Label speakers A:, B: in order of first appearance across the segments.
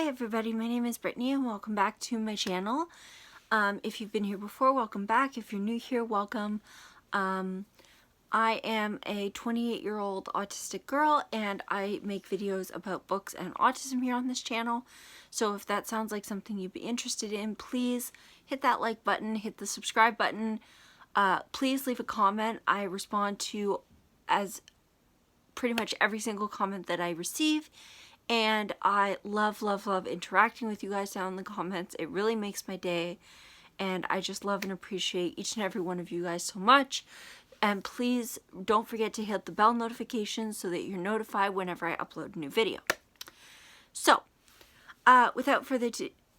A: Hi everybody, my name is Brittany and welcome back to my channel. If you've been here before, welcome back. If you're new here, welcome. I am a 28-year-old autistic girl and I make videos about books and autism here on this channel. So if that sounds like something you'd be interested in, please hit that like button, hit the subscribe button. Please leave a comment. I respond to pretty much every single comment that I receive. And I love interacting with you guys down in the comments. It really makes my day. And I just love and appreciate each and every one of you guys so much. And please don't forget to hit the bell notifications so that you're notified whenever I upload a new video. So, without further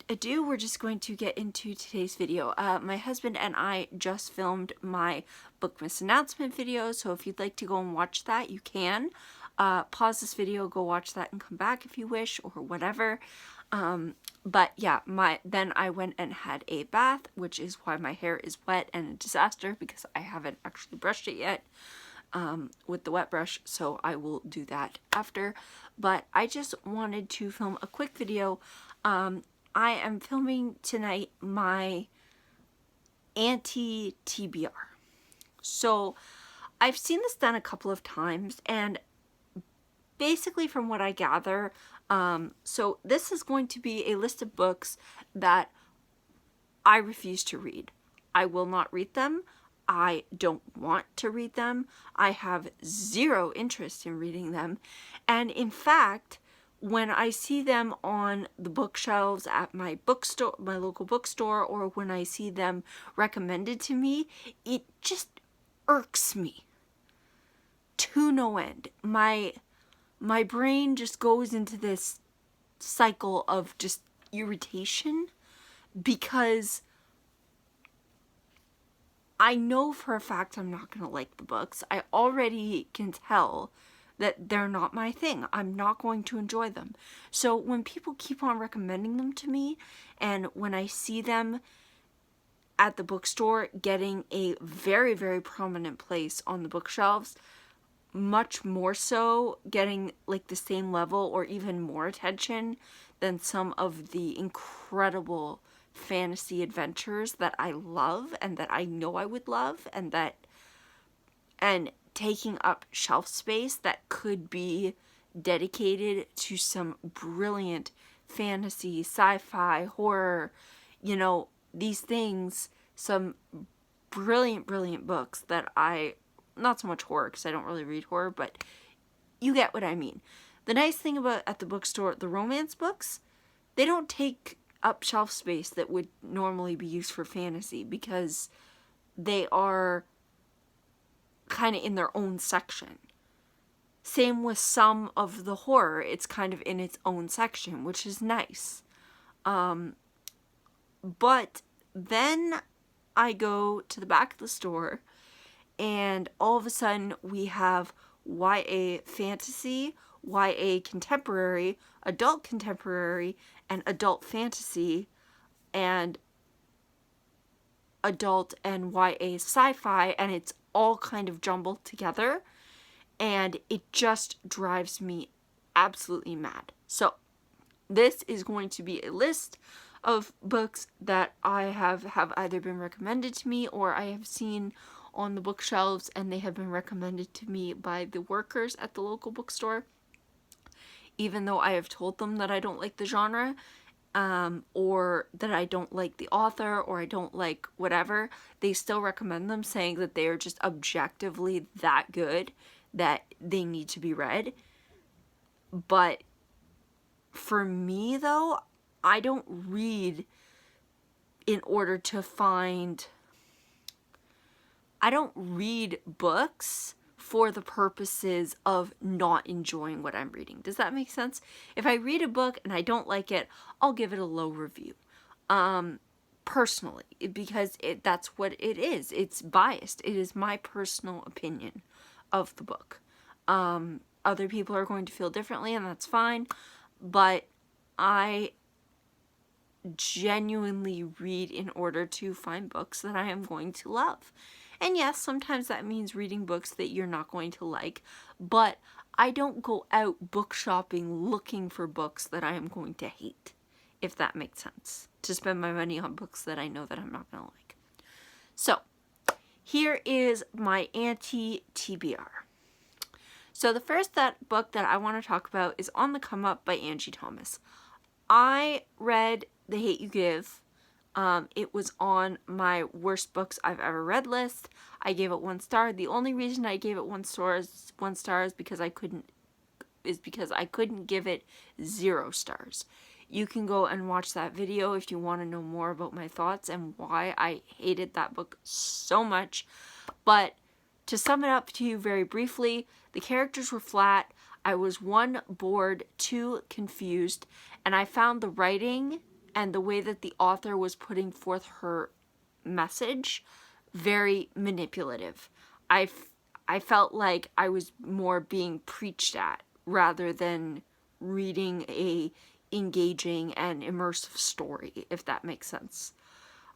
A: ado, we're just going to get into today's video. My husband and I just filmed my Bookmas announcement video. So if you'd like to go and watch that, you can. Pause this video, go watch that and come back if you wish or whatever. But yeah, then I went and had a bath, which is why my hair is wet and a disaster because I haven't actually brushed it yet with the wet brush, so I will do that after. But I just wanted to film a quick video. I am filming tonight my Anti TBR. So I've seen this done a couple of times, and basically from what I gather, so this is going to be a list of books that I refuse to read. I will not read them. I don't want to read them. I have zero interest in reading them. And in fact, when I see them on the bookshelves at my bookstore, my local bookstore, or when I see them recommended to me, it just irks me to no end. My brain just goes into this cycle of just irritation because I know for a fact I'm not going to like the books. I already can tell that they're not my thing. I'm not going to enjoy them. So when people keep on recommending them to me, and when I see them at the bookstore getting a very, very prominent place on the bookshelves, much more so getting like the same level or even more attention than some of the incredible fantasy adventures that I love and that I know I would love, and taking up shelf space that could be dedicated to some brilliant fantasy, sci-fi, horror, you know, these things, some brilliant books that not so much horror because I don't really read horror, but you get what I mean. The nice thing about at the bookstore, the romance books, they don't take up shelf space that would normally be used for fantasy because they are kind of in their own section. Same with some of the horror, it's kind of in its own section, which is nice. But then I go to the back of the store and all of a sudden we have YA fantasy, YA contemporary, adult contemporary, and adult fantasy, and adult and YA sci-fi, and it's all kind of jumbled together, and it just drives me absolutely mad. So this is going to be a list of books that I have either been recommended to me or I have seen on the bookshelves, and they have been recommended to me by the workers at the local bookstore. Even though I have told them that I don't like the genre, or that I don't like the author, or I don't like whatever, they still recommend them, saying that they are just objectively that good that they need to be read. But for me though, I don't read in order to find... I don't read books for the purposes of not enjoying what I'm reading. Does that make sense? If I read a book and I don't like it, I'll give it a low review. Personally, because that's what it is. It's biased. It is my personal opinion of the book. Other people are going to feel differently, and that's fine. But I genuinely read in order to find books that I am going to love. And yes, sometimes that means reading books that you're not going to like, but I don't go out book shopping looking for books that I am going to hate, if that makes sense, to spend my money on books that I know that I'm not going to like. So, here is my Anti TBR. So the first book that I want to talk about is On the Come Up by Angie Thomas. I read The Hate You Give. It was on my worst books I've ever read list. I gave it 1 star. The only reason I gave it 1 star is because I couldn't give it 0 stars. You can go and watch that video if you want to know more about my thoughts and why I hated that book so much. But to sum it up to you very briefly, the characters were flat. I was 1, bored, 2, confused, and I found the writing and the way that the author was putting forth her message very manipulative. I felt like I was more being preached at rather than reading a engaging and immersive story, if that makes sense.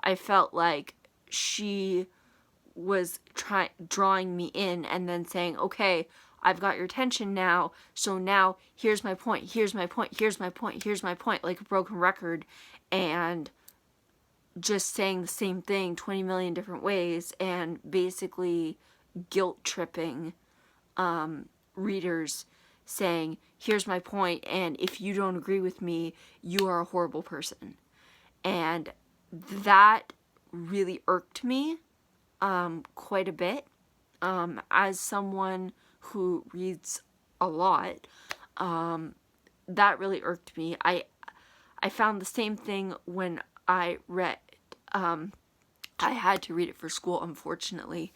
A: I felt like she was drawing me in and then saying, okay, I've got your attention now, so now here's my point, here's my point, here's my point, here's my point, like a broken record, and just saying the same thing 20 million different ways and basically guilt tripping readers, saying, here's my point, and if you don't agree with me, you are a horrible person. And that really irked me quite a bit. As someone who reads a lot, that really irked me. I found the same thing when I read, I had to read it for school, unfortunately.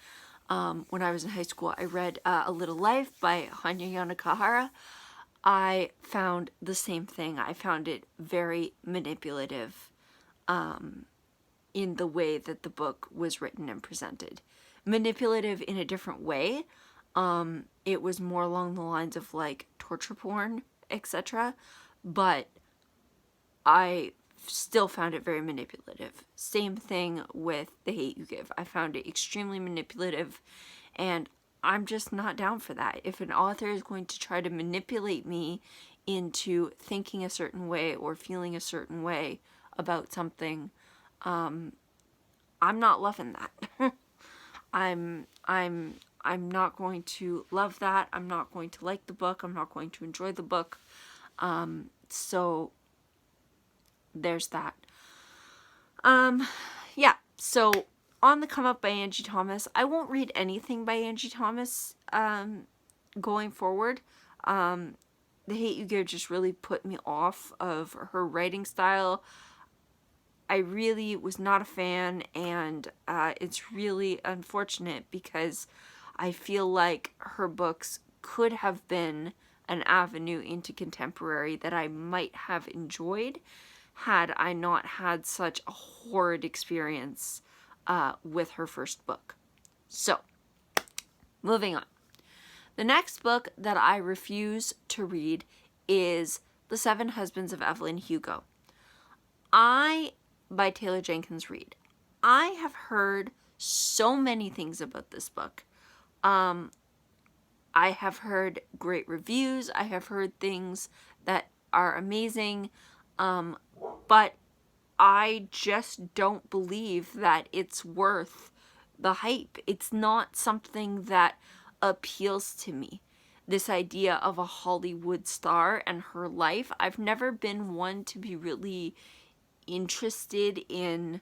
A: When I was in high school, I read A Little Life by Hanya Yanagihara. I found the same thing. I found it very manipulative in the way that the book was written and presented. Manipulative in a different way. It was more along the lines of like torture porn, etc. But I still found it very manipulative. Same thing with The Hate You Give. I found it extremely manipulative, and I'm just not down for that. If an author is going to try to manipulate me into thinking a certain way or feeling a certain way about something, I'm not loving that. I'm not going to love that. I'm not going to like the book. I'm not going to enjoy the book. So there's that. Yeah, so On the Come Up by Angie Thomas. I won't read anything by Angie Thomas going forward. The Hate You Give just really put me off of her writing style. I really was not a fan, and it's really unfortunate because I feel like her books could have been an avenue into contemporary that I might have enjoyed had I not had such a horrid experience with her first book. So, moving on. The next book that I refuse to read is The Seven Husbands of Evelyn Hugo. By Taylor Jenkins Reid. I have heard so many things about this book. I have heard great reviews. I have heard things that are amazing. But I just don't believe that it's worth the hype. It's not something that appeals to me. This idea of a Hollywood star and her life. I've never been one to be really interested in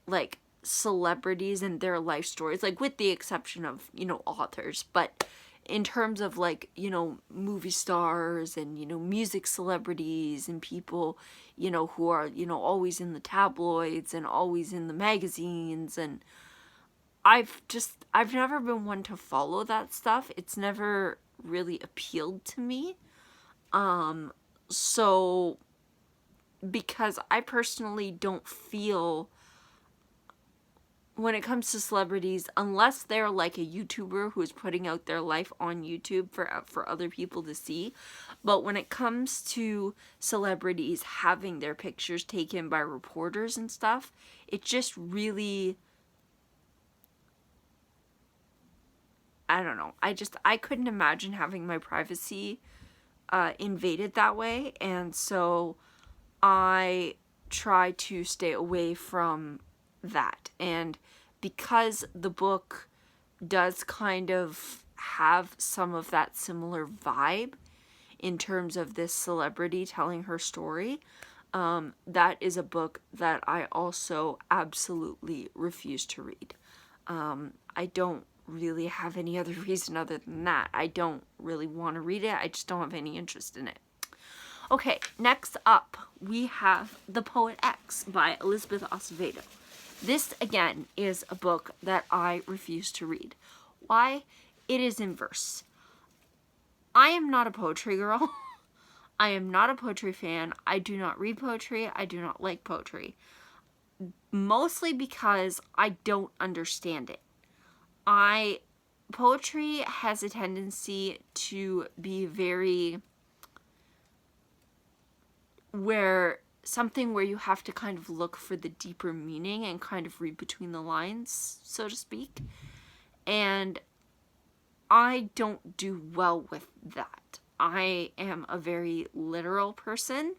A: like celebrities and their life stories, like with the exception of, authors, but in terms of like, movie stars and, music celebrities and people, who are, always in the tabloids and always in the magazines, and I've never been one to follow that stuff. It's never really appealed to me. So because I personally don't feel, when it comes to celebrities, unless they're like a YouTuber who is putting out their life on YouTube for other people to see, but when it comes to celebrities having their pictures taken by reporters and stuff, it just really, I don't know. I couldn't imagine having my privacy invaded that way, and so I try to stay away from that. And because the book does kind of have some of that similar vibe in terms of this celebrity telling her story, that is a book that I also absolutely refuse to read. I don't really have any other reason other than that. I don't really want to read it. I just don't have any interest in it. Okay, next up we have The Poet X by Elizabeth Acevedo. This, again, is a book that I refuse to read. Why? It is in verse. I am not a poetry girl. I am not a poetry fan. I do not read poetry. I do not like poetry. Mostly because I don't understand it. Poetry has a tendency to be very, where you have to kind of look for the deeper meaning and kind of read between the lines, so to speak. And I don't do well with that. I am a very literal person.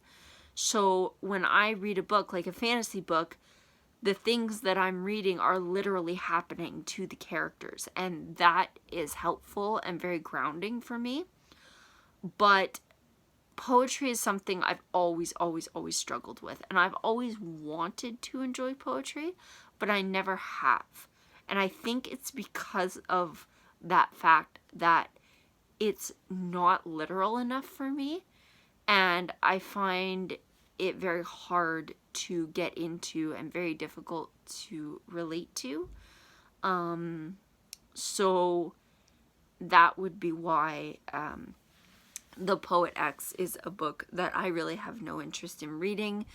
A: So when I read a book, like a fantasy book, the things that I'm reading are literally happening to the characters. And that is helpful and very grounding for me. But poetry is something I've always struggled with. And I've always wanted to enjoy poetry, but I never have. And I think it's because of that fact that it's not literal enough for me. And I find it very hard to get into and very difficult to relate to. So that would be why The Poet X is a book that I really have no interest in reading,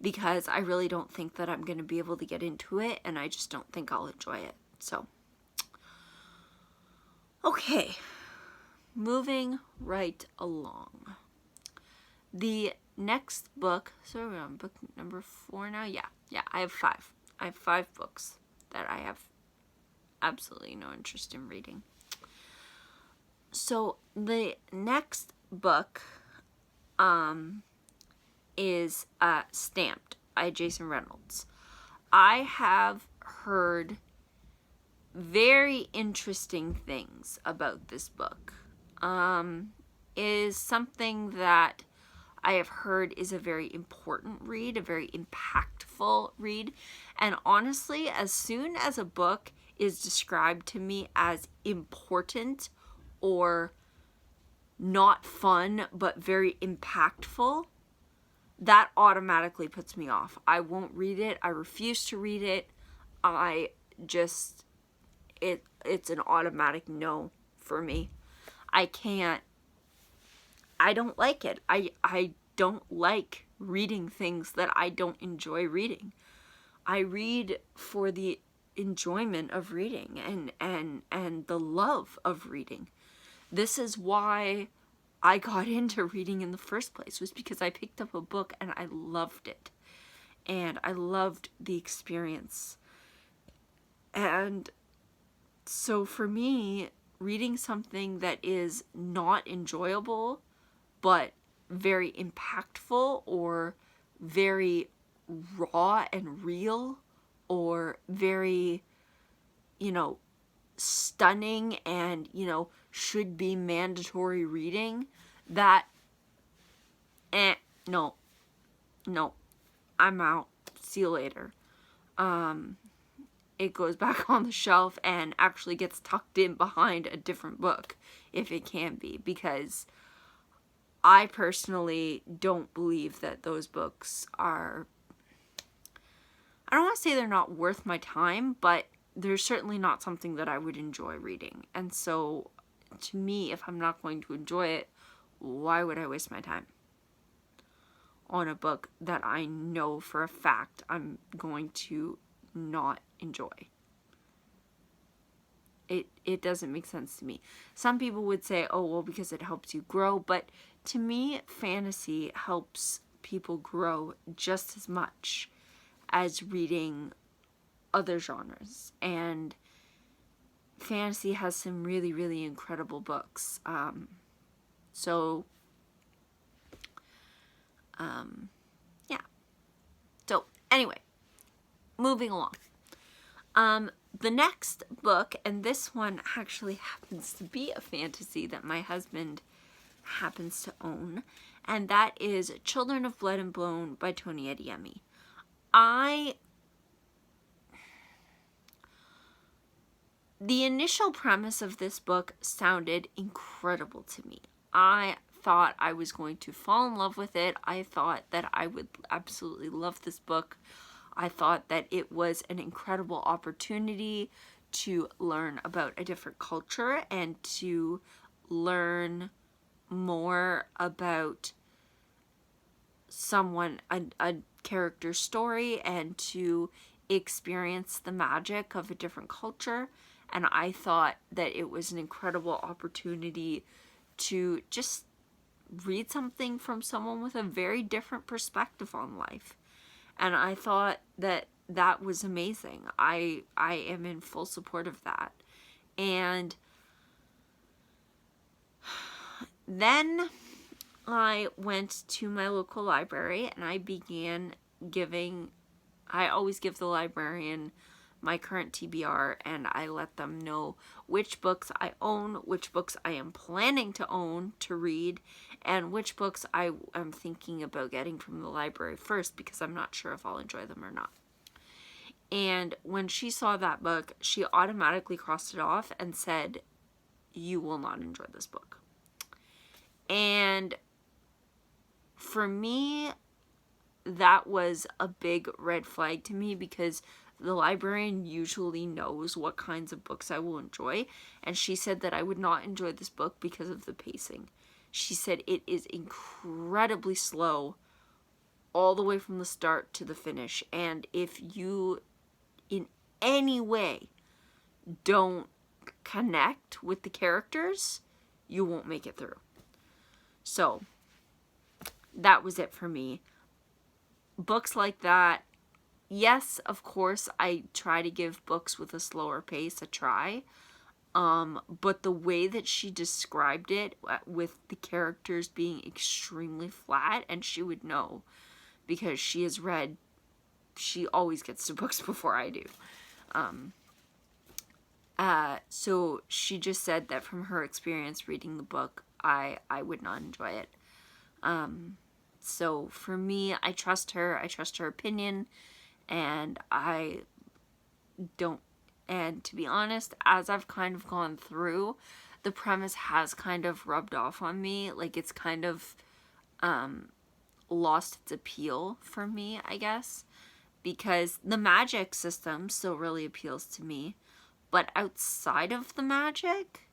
A: because I really don't think that I'm going to be able to get into it, and I just don't think I'll enjoy it. So, okay, moving right along. The next book, so we're on book number 4 now? Yeah, I have 5. I have 5 books that I have absolutely no interest in reading. So the next book is Stamped by Jason Reynolds. I have heard very interesting things about this book. Is something that I have heard is a very important read, a very impactful read. And honestly, as soon as a book is described to me as important or not fun but very impactful, that automatically puts me off. I won't read it. I refuse to read it. It's an automatic no for me. I don't like it. I don't like reading things that I don't enjoy reading. I read for the enjoyment of reading and the love of reading. This is why I got into reading in the first place, was because I picked up a book and I loved it. And I loved the experience. And so for me, reading something that is not enjoyable but very impactful or very raw and real or very, stunning and, should be mandatory reading, that, no, I'm out. See you later. It goes back on the shelf and actually gets tucked in behind a different book, if it can be, because I personally don't believe that those books are, I don't want to say they're not worth my time, but they're certainly not something that I would enjoy reading. And so, to me, if I'm not going to enjoy it, why would I waste my time on a book that I know for a fact I'm going to not enjoy? It doesn't make sense to me. Some people would say, oh, well, because it helps you grow, but to me, fantasy helps people grow just as much as reading other genres. And fantasy has some really, really incredible books. Yeah. So, anyway, moving along. The next book, and this one actually happens to be a fantasy that my husband happens to own, and that is Children of Blood and Bone by Tony Adeyemi. The initial premise of this book sounded incredible to me. I thought I was going to fall in love with it. I thought that I would absolutely love this book. I thought that it was an incredible opportunity to learn about a different culture and to learn more about a character's story, and to experience the magic of a different culture. And I thought that it was an incredible opportunity to just read something from someone with a very different perspective on life. And I thought that that was amazing. I am in full support of that. And then I went to my local library and I began I always give the librarian my current TBR, and I let them know which books I own, which books I am planning to own to read, and which books I am thinking about getting from the library first, because I'm not sure if I'll enjoy them or not. And when she saw that book, she automatically crossed it off and said, "You will not enjoy this book." And for me, that was a big red flag to me, because the librarian usually knows what kinds of books I will enjoy, and she said that I would not enjoy this book because of the pacing. She said it is incredibly slow all the way from the start to the finish, and if you in any way don't connect with the characters, you won't make it through. So that was it for me. Books like that, yes, of course, I try to give books with a slower pace a try. But the way that she described it, with the characters being extremely flat, and she would know because she always gets to books before I do. So she just said that from her experience reading the book, I would not enjoy it. So for me, I trust her opinion, and and to be honest, as I've kind of gone through, the premise has kind of rubbed off on me. Like, it's kind of, lost its appeal for me, I guess, because the magic system still really appeals to me, but outside of the magic,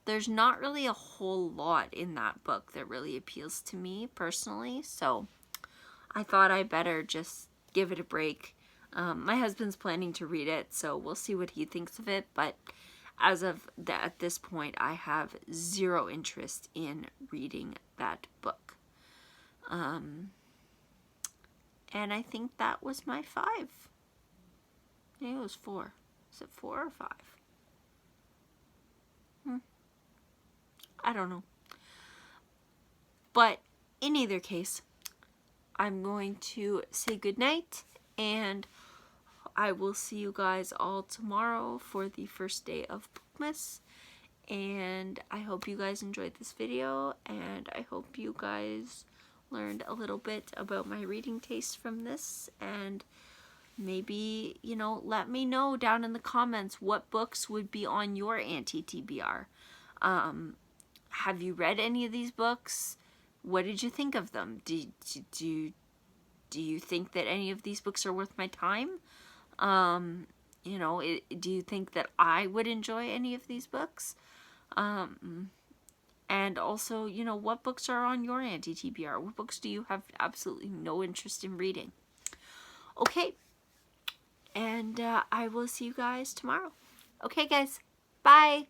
A: there's not really a whole lot in that book that really appeals to me personally. So I thought I better just give it a break. My husband's planning to read it, so we'll see what he thinks of it. But as of at this point, I have zero interest in reading that book. And I think that was my 5. Maybe it was 4. Is it 4 or 5? I don't know. But in either case, I'm going to say goodnight, and I will see you guys all tomorrow for the first day of Bookmas. And I hope you guys enjoyed this video, and I hope you guys learned a little bit about my reading taste from this, and maybe, let me know down in the comments what books would be on your Anti TBR. Have you read any of these books? What did you think of them? Do you think that any of these books are worth my time? Do you think that I would enjoy any of these books? And also, what books are on your Anti TBR? What books do you have absolutely no interest in reading? Okay, and I will see you guys tomorrow. Okay, guys, bye!